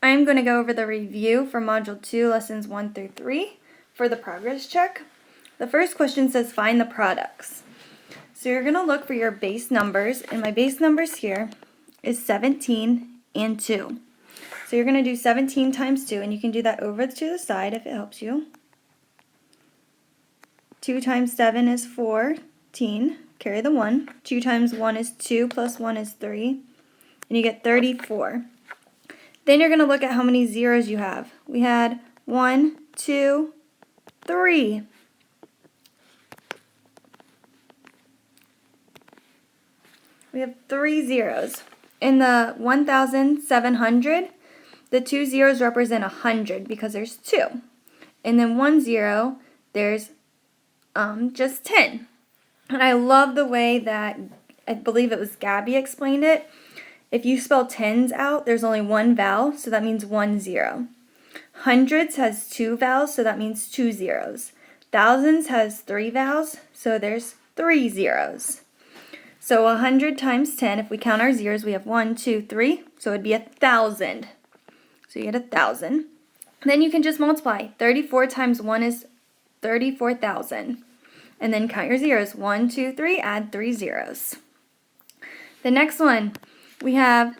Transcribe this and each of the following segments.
I'm going to go over the review for Module 2, Lessons 1 through 3 for the progress check. The first question says find the products. So you're going to look for your base numbers, and my base numbers here is 17 and 2. So you're going to do 17 times 2, and you can do that over to the side if it helps you. 2 times 7 is 14, carry the 1. 2 times 1 is 2, plus 1 is 3, and you get 34. Then you're going to look at how many zeros you have. We had 1, 2, 3. We have 3 zeros. In the 1,700, the 2 zeros represent 100 because there's 2. And then 1 0, there's just 10. And I love the way that, I believe it was Gabby explained it. If you spell tens out, there's only one vowel, so that means 1 0. Hundreds has 2 vowels, so that means 2 zeros. Thousands has 3 vowels, so there's 3 zeros. So 100 times 10, if we count our zeros, we have 1, 2, 3, so it would be 1,000. So you get 1,000. Then you can just multiply. 34 times 1 is 34,000. And then count your zeros. 1, 2, 3, add 3 zeros. The next one, we have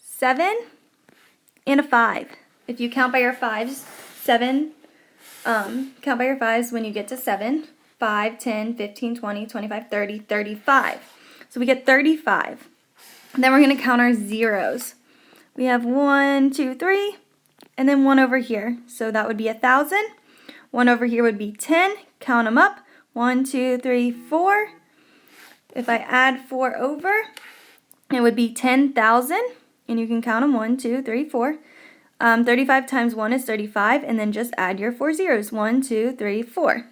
7 and a 5. If you count by your 5s, 7, count by your 5s when you get to 7, 5, 10, 15, 20, 25, 30, 35. So we get 35. Then we're going to count our zeros. We have 1, 2, 3, and then 1 over here. So that would be 1,000. 1 over here would be 10. Count them up. 1, 2, 3, 4. If I add 4 over, it would be 10,000. And you can count them 1, 2, 3, 4. 35 times 1 is 35, and then just add your 4 zeros. 1, 2, 3, 4.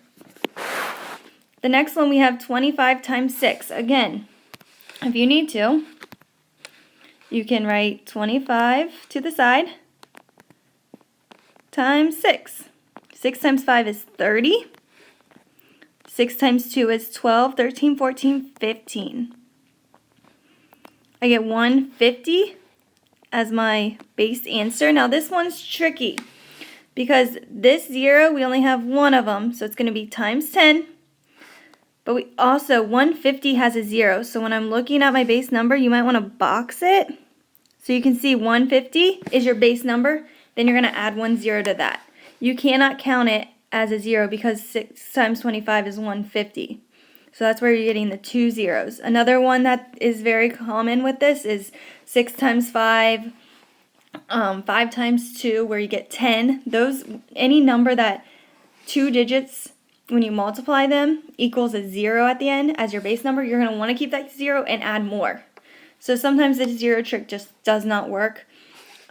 The next one we have 25 times 6. Again, if you need to, you can write 25 to the side times 6. 6 times 5 is 30. 6 times 2 is 12, 13, 14, 15. I get 150 as my base answer. Now this one's tricky because this 0, we only have one of them, so it's going to be times 10. But we also, 150 has a 0, so when I'm looking at my base number, you might want to box it. So you can see 150 is your base number, then you're going to add 1 0 to that. You cannot count it as a 0 because 6 times 25 is 150. So that's where you're getting the 2 zeros. Another one that is very common with this is 6 times 5, 5 times 2, where you get 10. Any number that 2 digits, when you multiply them, equals a 0 at the end as your base number, you're going to want to keep that 0 and add more. So sometimes the 0 trick just does not work.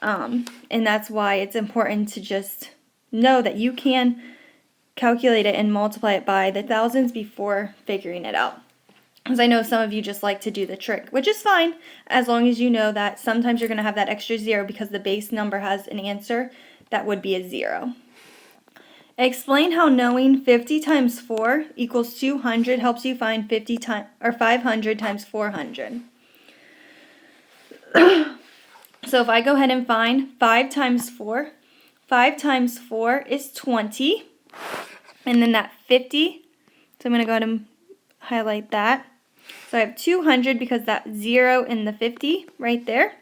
And that's why it's important to just know that you can calculate it and multiply it by the thousands before figuring it out. Because I know some of you just like to do the trick, which is fine, as long as you know that sometimes you're going to have that extra 0 because the base number has an answer that would be a 0. Explain how knowing 50 times 4 equals 200 helps you find 500 times 400. So if I go ahead and find 5 times 4, 5 times 4 is 20. And then that 50, so I'm going to go ahead and highlight that. So I have 200 because that 0 in the 50 right there.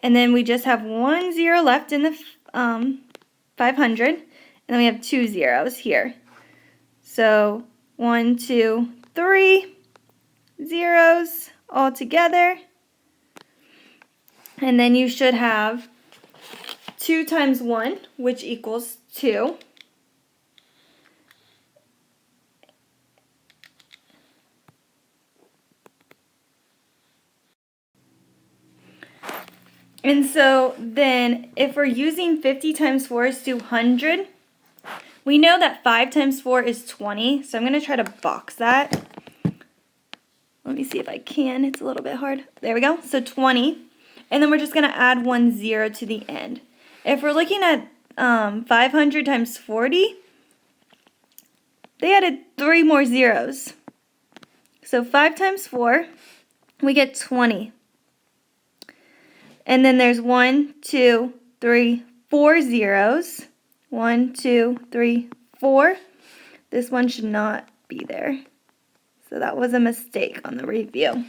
And then we just have 1 0 left in the 500. And then we have 2 zeros here. So 1, 2, 3 zeros all together. And then you should have 2 times 1, which equals 2. And so then if we're using 50 times 4 is 200, we know that 5 times 4 is 20, so I'm going to try to box that. Let me see if I can. It's a little bit hard. There we go. So 20. And then we're just going to add 1 0 to the end. If we're looking at 500 times 40, they added 3 more zeros. So 5 times 4, we get 20. And then there's 1, 2, 3, 4 zeros. 1, 2, 3, 4. This one should not be there. So that was a mistake on the review.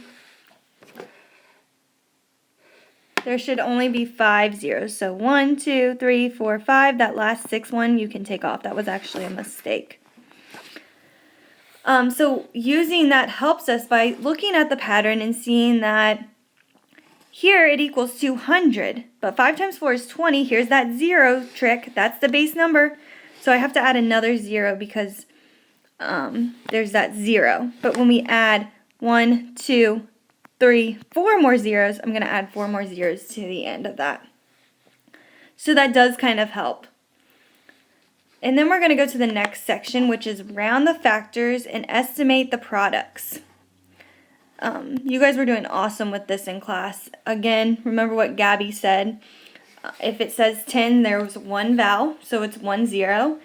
There should only be 5 zeros. So 1, 2, 3, 4, 5. That last 6 one you can take off. That was actually a mistake. So using that helps us by looking at the pattern and seeing that here it equals 200. But 5 times 4 is 20. Here's that 0 trick. That's the base number. So I have to add another 0 because there's that 0. But when we add 1, 2, 3, 4 more zeros, I'm going to add 4 more zeros to the end of that. So that does kind of help. And then we're going to go to the next section, which is round the factors and estimate the products. You guys were doing awesome with this in class. Again, remember what Gabby said. If it says 10, there's 1 vowel, so it's 1 0.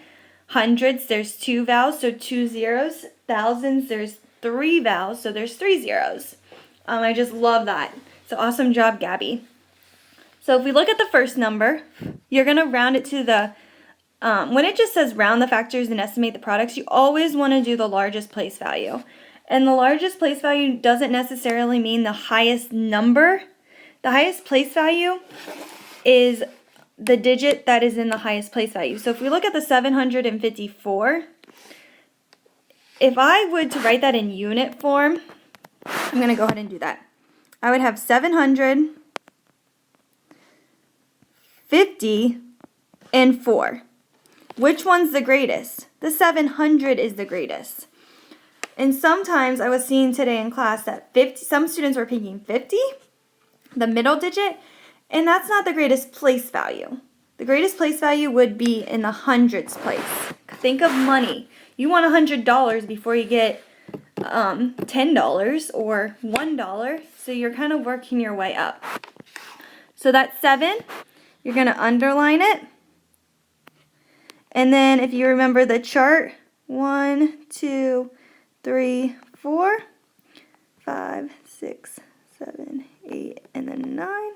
Hundreds, there's 2 vowels, so 2 zeros. Thousands, there's 3 vowels, so there's 3 zeros. I just love that. So awesome job, Gabby. So if we look at the first number, you're going to round it to the, when it just says round the factors and estimate the products, you always want to do the largest place value. And the largest place value doesn't necessarily mean the highest number. The highest place value is the digit that is in the highest place value. So if we look at the 754, if I would to write that in unit form, I'm going to go ahead and do that. I would have 750 and 4. Which one's the greatest? The 700 is the greatest. And sometimes I was seeing today in class that some students were picking 50, the middle digit, and that's not the greatest place value. The greatest place value would be in the hundreds place. Think of money. You want $100 before you get $10 or $1, so you're kind of working your way up. So that's 7. You're going to underline it. And then if you remember the chart, 1, 2, 3, 4, 5, 6, 7, 8, and then 9.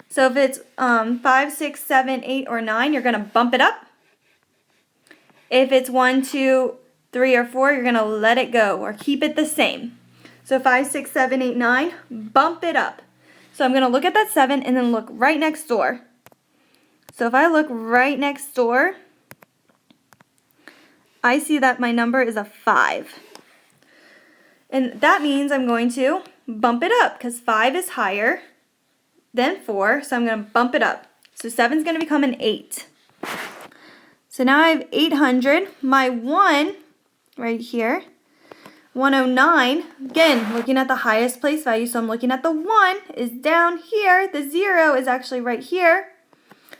So if it's 5, 6, 7, 8, or 9, you're going to bump it up. If it's 1, 2, 3, or 4, you're going to let it go or keep it the same. So 5, 6, 7, 8, 9, bump it up. So I'm going to look at that 7 and then look right next door. So if I look right next door, I see that my number is a 5. And that means I'm going to bump it up because 5 is higher than 4, so I'm going to bump it up. So 7 is going to become an 8. So now I have 800. My 1 right here, 109. Again, looking at the highest place value, so I'm looking at the 1 is down here. The 0 is actually right here.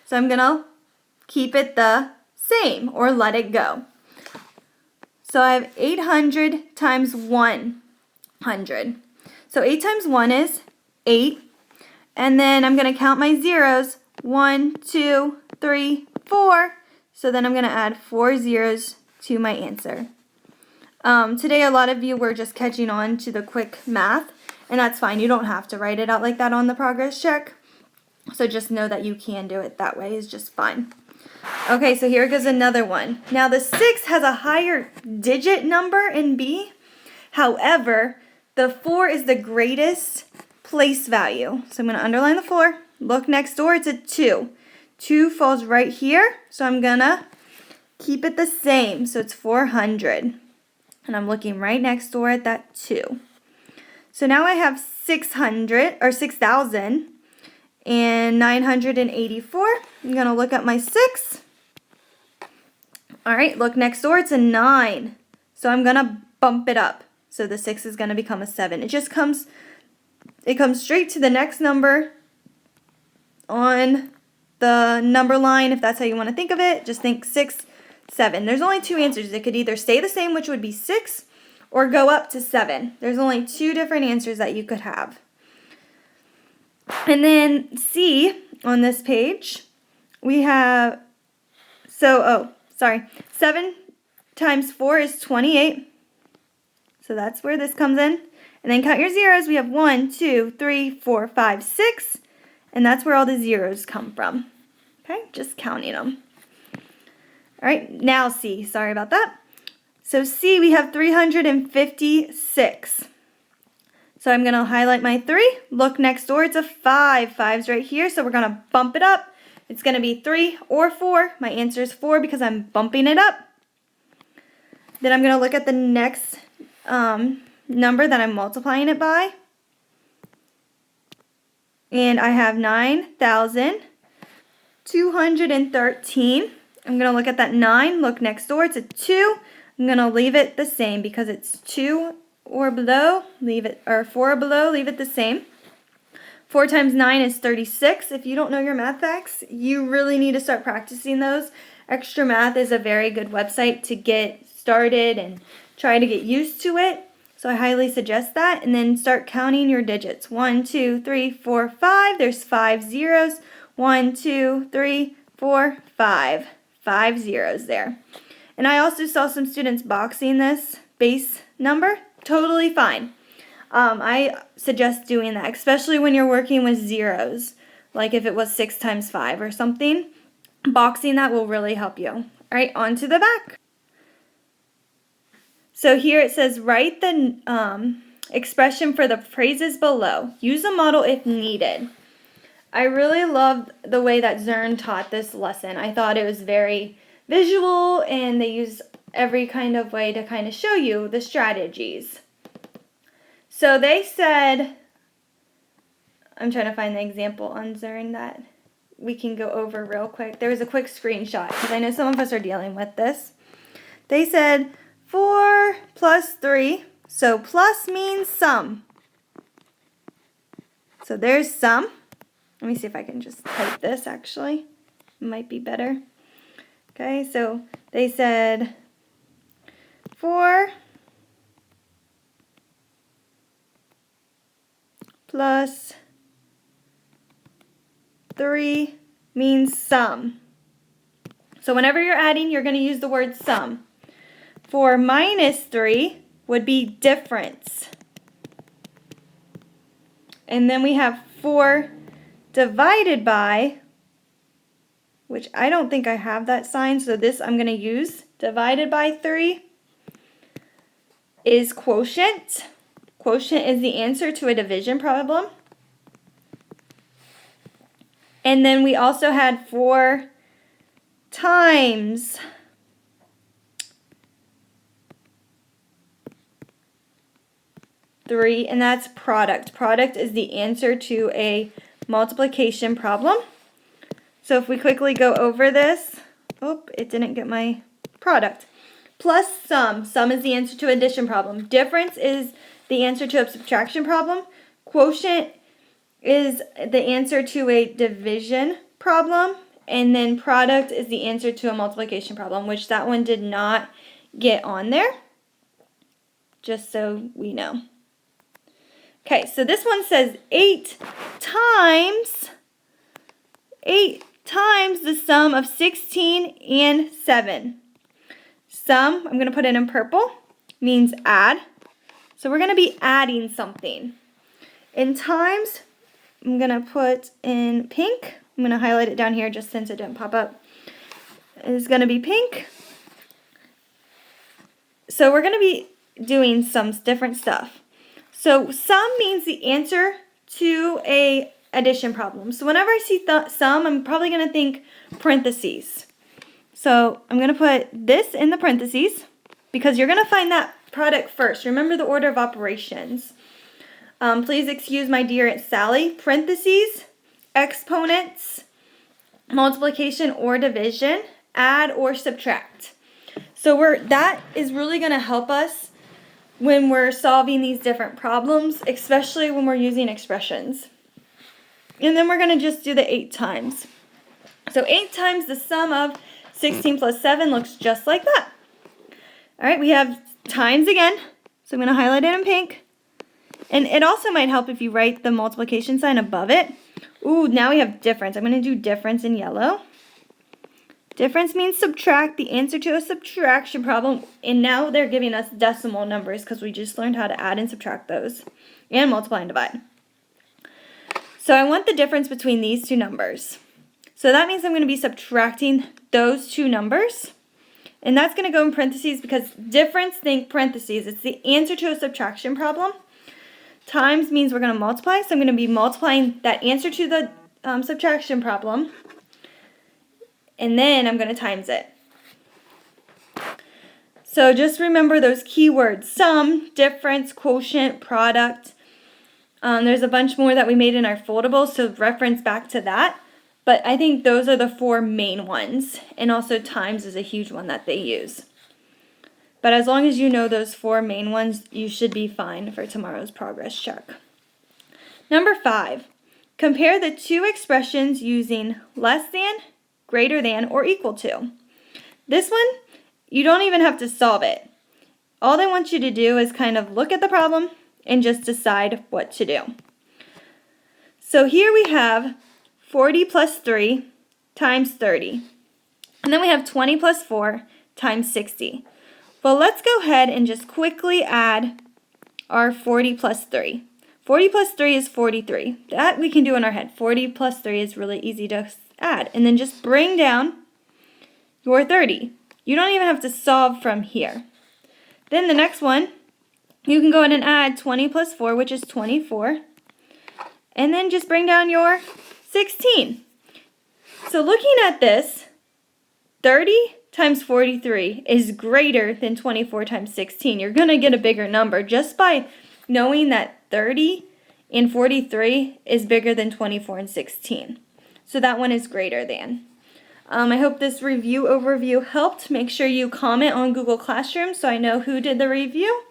So I'm going to keep it the same or let it go. So I have 800 times 100. So 8 times 1 is 8. And then I'm going to count my zeros. 1, 2, 3, 4. So then I'm going to add 4 zeros to my answer. Today a lot of you were just catching on to the quick math. And that's fine. You don't have to write it out like that on the progress check. So just know that you can do it that way is just fine. Okay, so here goes another one. Now the 6 has a higher digit number in B. However, the 4 is the greatest place value. So I'm going to underline the 4. Look next door, it's a 2. 2 falls right here, so I'm going to keep it the same. So it's 400. And I'm looking right next door at that 2. So now I have 600 or 6,000. And 984. I'm going to look at my 6. All right, look next door. It's a 9. So I'm going to bump it up. So the 6 is going to become a 7. It comes straight to the next number on the number line, if that's how you want to think of it. Just think 6, 7. There's only 2 answers. It could either stay the same, which would be 6, or go up to 7. There's only 2 different answers that you could have. And then C on this page, we have, 7 times 4 is 28. So that's where this comes in. And then count your zeros. We have 1, 2, 3, 4, 5, 6. and that's where all the zeros come from. Okay, just counting them. All right, now C, sorry about that. So C, we have 356. So I'm going to highlight my 3. Look next door, it's a 5. 5's right here, so we're going to bump it up. It's going to be 3 or 4. My answer is 4 because I'm bumping it up. Then I'm going to look at the next number that I'm multiplying it by. And I have 9,213. I'm going to look at that 9. Look next door, it's a 2. I'm going to leave it the same because it's 2 or below, leave it, or 4 or below, leave it the same. 4 times 9 is 36. If you don't know your math facts, you really need to start practicing those. Extra Math is a very good website to get started and try to get used to it. So I highly suggest that. And then start counting your digits. 1, 2, 3, 4, 5. There's 5 zeros. 1, 2, 3, 4, 5. 5 zeros there. And I also saw some students boxing this base number. Totally fine. I suggest doing that, especially when you're working with zeros, like if it was 6 times 5 or something. Boxing that will really help you. All right, on to the back. So here it says, write the expression for the phrases below. Use a model if needed. I really loved the way that Zern taught this lesson. I thought it was very visual, and they use every kind of way to kind of show you the strategies. So they said, I'm trying to find the example on Zern that we can go over real quick. There was a quick screenshot because I know some of us are dealing with this. They said 4 plus 3, so plus means sum. So there's sum. Let me see if I can just type this actually. It might be better. Okay, so they said 4 plus 3 means sum. So whenever you're adding, you're going to use the word sum. 4 minus 3 would be difference. And then we have 4 divided by, which I don't think I have that sign, so this I'm going to use. Divided by 3 is quotient. Quotient is the answer to a division problem. And then we also had 4 times three, and that's product. Product is the answer to a multiplication problem. So if we quickly go over this, oh, it didn't get my product. Plus sum. Sum is the answer to an addition problem. Difference is the answer to a subtraction problem. Quotient is the answer to a division problem. And then product is the answer to a multiplication problem, which that one did not get on there. Just so we know. Okay, so this one says 8 times the sum of 16 and 7. Sum, I'm going to put it in purple, means add. So we're going to be adding something. In times, I'm going to put in pink. I'm going to highlight it down here just since it didn't pop up. It's going to be pink. So we're going to be doing some different stuff. So sum means the answer to a addition problem. So whenever I see sum, I'm probably going to think parentheses. So I'm going to put this in the parentheses because you're going to find that product first. Remember the order of operations. Please excuse my dear Aunt Sally. Parentheses, exponents, multiplication or division, add or subtract. So that is really going to help us when we're solving these different problems, especially when we're using expressions. And then we're going to just do the 8 times. So 8 times the sum of 16 plus 7 looks just like that. All right, we have times again. So I'm going to highlight it in pink. And it also might help if you write the multiplication sign above it. Ooh, now we have difference. I'm going to do difference in yellow. Difference means subtract, the answer to a subtraction problem. And now they're giving us decimal numbers because we just learned how to add and subtract those. And multiply and divide. So I want the difference between these two numbers. So that means I'm going to be subtracting those two numbers. And that's going to go in parentheses because difference, think parentheses. It's the answer to a subtraction problem. Times means we're going to multiply. So I'm going to be multiplying that answer to the subtraction problem. And then I'm going to times it. So just remember those keywords: sum, difference, quotient, product. There's a bunch more that we made in our foldable, so reference back to that. But I think those are the 4 main ones. And also times is a huge one that they use. But as long as you know those 4 main ones, you should be fine for tomorrow's progress check. Number 5, compare the two expressions using less than, greater than, or equal to. This one, you don't even have to solve it. All they want you to do is kind of look at the problem and just decide what to do. So here we have 40 plus 3 times 30. And then we have 20 plus 4 times 60. Well, let's go ahead and just quickly add our 40 plus 3. 40 plus 3 is 43. That we can do in our head. 40 plus 3 is really easy to add. And then just bring down your 30. You don't even have to solve from here. Then the next one, you can go ahead and add 20 plus 4, which is 24. And then just bring down your 16. So looking at this, 30 times 43 is greater than 24 times 16. You're going to get a bigger number just by knowing that 30 and 43 is bigger than 24 and 16. So that one is greater than. I hope this review overview helped. Make sure you comment on Google Classroom so I know who did the review.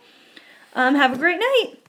Have a great night.